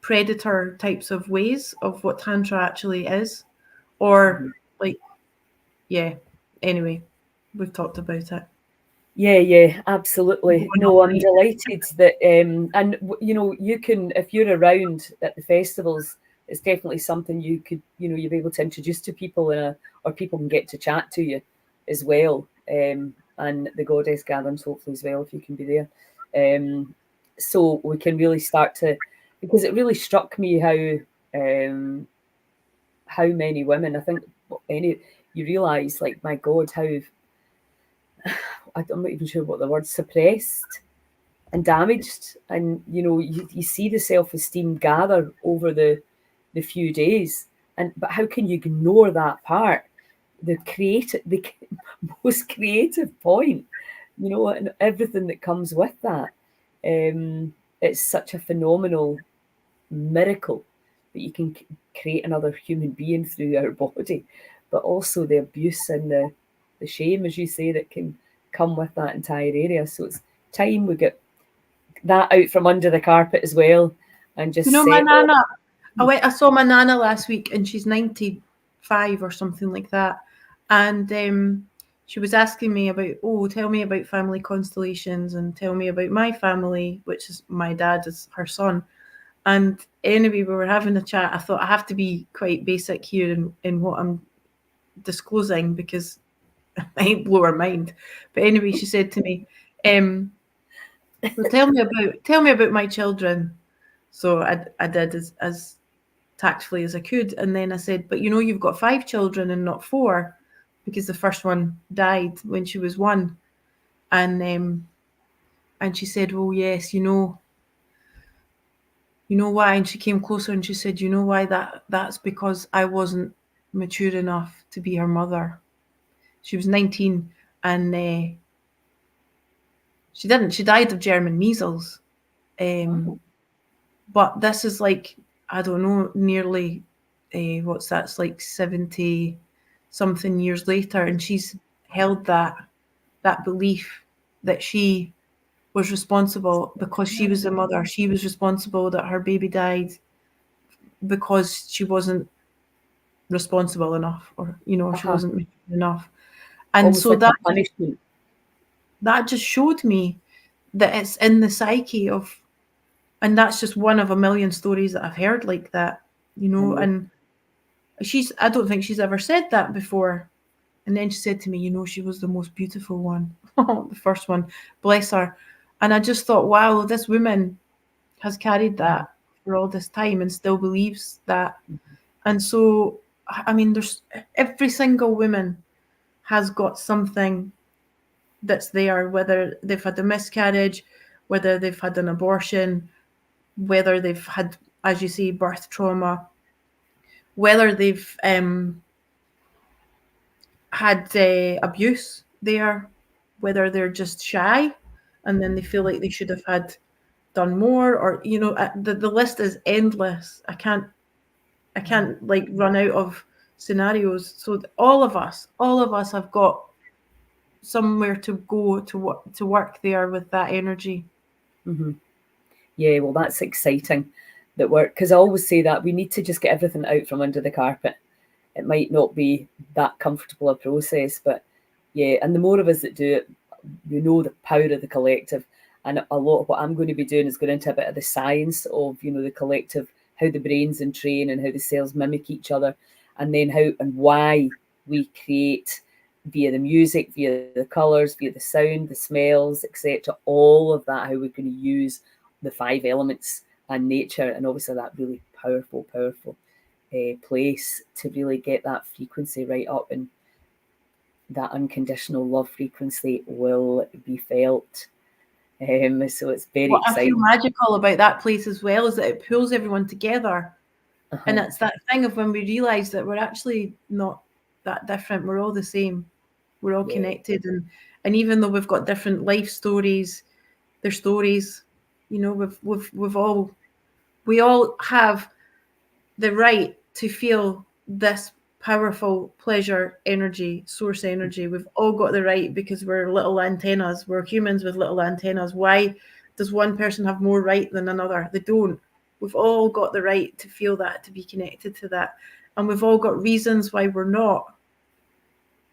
predator types of ways of what tantra actually is. Or mm-hmm. like, yeah, anyway, we've talked about it. Yeah, absolutely. Going No, all I'm night. delighted that, and you can, if you're around at the festivals, it's definitely something you could, you'll be able to introduce to people, or people can get to chat to you as well. And the goddess gatherings, hopefully, as well, if you can be there. So we can really start to, because it really struck me how many women, I think, any, you realise, like, my God, how, I'm not even sure what the word, suppressed and damaged. And you see the self-esteem gather over the few days, but how can you ignore that part, the most creative point, and everything that comes with that. It's such a phenomenal miracle that you can create another human being through our body, but also the abuse and the shame, as you say, that can come with that entire area. So it's time we get that out from under the carpet as well, and You just know, my settle. nana, I saw my nana last week, and she's 95 or something like that. And she was asking me about, oh, tell me about family constellations and tell me about my family, which is my dad is her son. And anyway, we were having a chat. I thought I have to be quite basic here in what I'm disclosing, because I might blow her mind. But anyway, she said to me, well, tell me about my children. So I did as tactfully as I could. And then I said, but you've got 5 children and not 4, because the first one died when she was 1. And she said, oh yes, you know why? And she came closer and she said, you know why? That's because I wasn't mature enough to be her mother. She was 19, and she died of German measles. Um, Oh, but this is like, I don't know, nearly what's that's like 70 something years later, and she's held that belief that she was responsible because she was the mother. She was responsible that her baby died because she wasn't responsible enough, or she uh-huh. wasn't mature enough. And Almost so like a that punishment. that just showed me that it's in the psyche of, and that's just one of a million stories that I've heard like that, I know. and I don't think she's ever said that before. And then she said to me, she was the most beautiful one, the first one, bless her. And I just thought, wow, this woman has carried that for all this time and still believes that. And so, I mean, there's every single woman has got something that's there, whether they've had a miscarriage, whether they've had an abortion, whether they've had, as you say, birth trauma, whether they've had abuse there, whether they're just shy and then they feel like they should have had done more, or the list is endless. I can't like run out of scenarios. So all of us have got somewhere to go to work there with that energy. Hmm. Yeah, well, that's exciting that work, because I always say that we need to just get everything out from under the carpet. It might not be that comfortable a process, but yeah, and the more of us that do it, we know the power of the collective. And a lot of what I'm going to be doing is going into a bit of the science of, the collective, how the brains entrain and how the cells mimic each other, and then how and why we create via the music, via the colours, via the sound, the smells, etc. All of that, how we're going to use the 5 elements and nature, and obviously that really powerful place to really get that frequency right up, and that unconditional love frequency will be felt. So it's very What I feel exciting. magical about that place as well is that it pulls everyone together. And Uh-huh. it's that thing of when we realise that we're actually not that different. We're all the same. We're all Yeah. connected. And even though we've got different life stories, their stories, we all have the right to feel this powerful pleasure energy, source energy. We've all got the right because we're little antennas. We're humans with little antennas. Why does one person have more right than another? They don't. We've all got the right to feel that, to be connected to that. And we've all got reasons why we're not.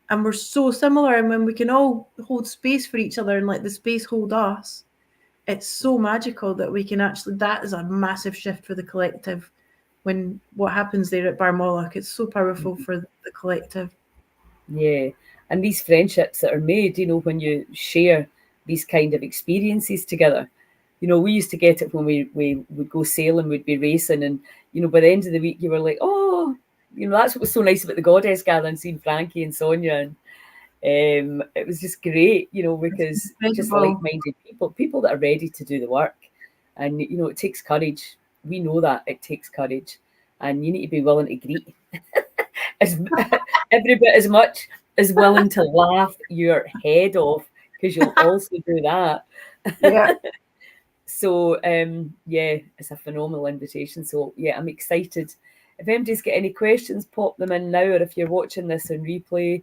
And we're so similar. And when we can all hold space for each other and let the space hold us, it's so magical that we can actually, that is a massive shift for the collective. When what happens there at Barmoloch, it's so powerful for the collective. Yeah. And these friendships that are made, when you share these kind of experiences together. We used to get it when we would go sailing, we'd be racing, and by the end of the week you were like, oh, that's what was so nice about the Goddess Gathering, seeing Frankie and Sonia, and it was just great, because just Incredible. like-minded people that are ready to do the work, and it takes courage. We know that it takes courage, and you need to be willing to greet as every bit as much as willing to laugh your head off, because you'll also do that. Yeah. So yeah, it's a phenomenal invitation. So yeah, I'm excited. If anybody's got any questions, pop them in now, or if you're watching this on replay,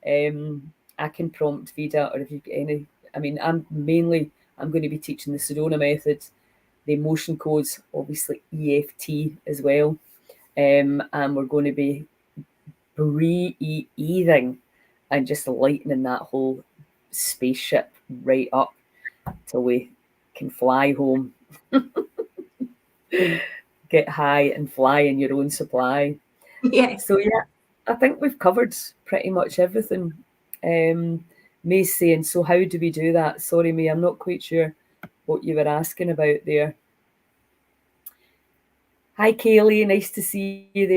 I can prompt Vida, or if you've got any. I mean, I'm going to be teaching the Sedona method, the emotion codes, obviously EFT as well, and we're going to be breathing and just lightening that whole spaceship right up till we can fly home. Get high and fly in your own supply. Yeah. So yeah, I think we've covered pretty much everything. May's saying, so how do we do that? Sorry, May, I'm not quite sure what you were asking about there. Hi, Kaylee, nice to see you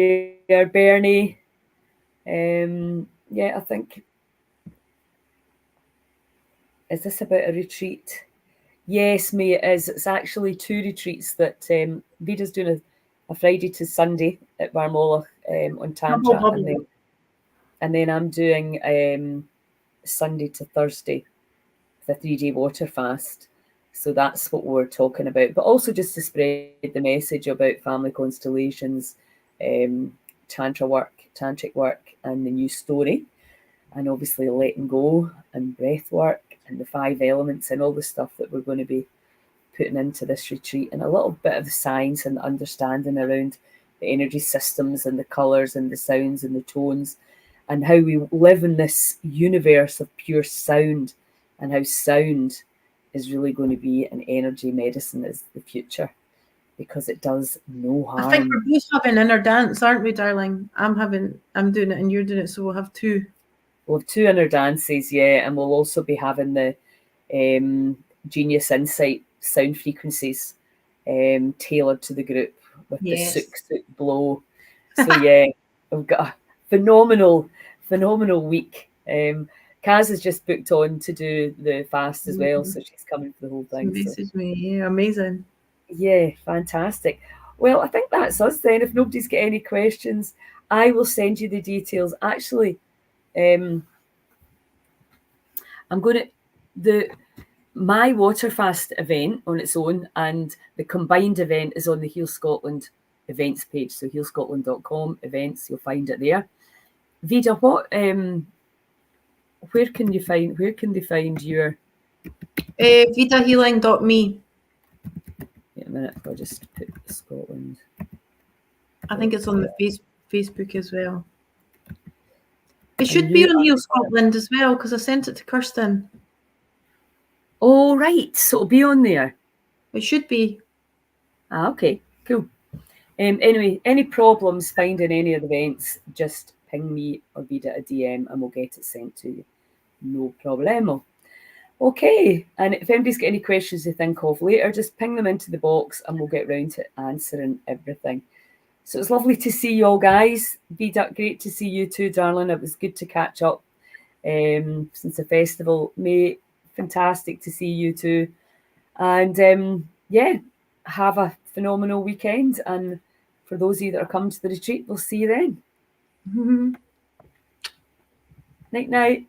there. Bernie. Yeah, I think, is this about a retreat? Yes, May, it is. It's actually 2 retreats that Vida's doing a Friday to Sunday at Barmoloch on Bubble, Tantra, and bubble. then I'm doing Sunday to Thursday, the 3-day water fast. So that's what we're talking about. But also just to spread the message about family constellations, tantric work, and the new story, and obviously letting go and breath work and the 5 elements and all the stuff that we're going to be putting into this retreat, and a little bit of the science and the understanding around the energy systems and the colours and the sounds and the tones, and how we live in this universe of pure sound, and how sound is really going to be an energy medicine as the future, because it does no I think harm. we're both having inner dance, aren't we, darling? I'm doing it and you're doing it, so we'll have 2. We'll have 2 inner dances, yeah, and we'll also be having the Genius Insight sound frequencies tailored to the group with the Yes. suk blow. So yeah, we've got a phenomenal week. Kaz has just booked on to do the fast as well, so she's coming for the whole She thing. So messaged me. Yeah, amazing. yeah, fantastic. Well, I think that's us then. If nobody's got any questions, I will send you the details. Actually, I'm going to my water fast event on its own, and the combined event is on the Heal Scotland events page. So healscotland.com events, you'll find it there. Vida, where can they find your VitaHealing.me. wait a minute, I'll just put Scotland. I think it's on the Facebook as well. It And should be you on are Heal Scotland as well, because I sent it to Kirsten. Oh, right. So it'll be on there. It should be. Okay, cool. Anyway, any problems finding any of the events, just ping me or Vida a DM and we'll get it sent to you. No problemo. Okay, and if anybody's got any questions they think of later, just ping them into the box and we'll get round to answering everything. So it's lovely to see you all, guys. Vida, great to see you too, darling. It was good to catch up since the festival. May, fantastic to see you too. And yeah, have a phenomenal weekend. And for those of you that are coming to the retreat, we'll see you then. Night, night.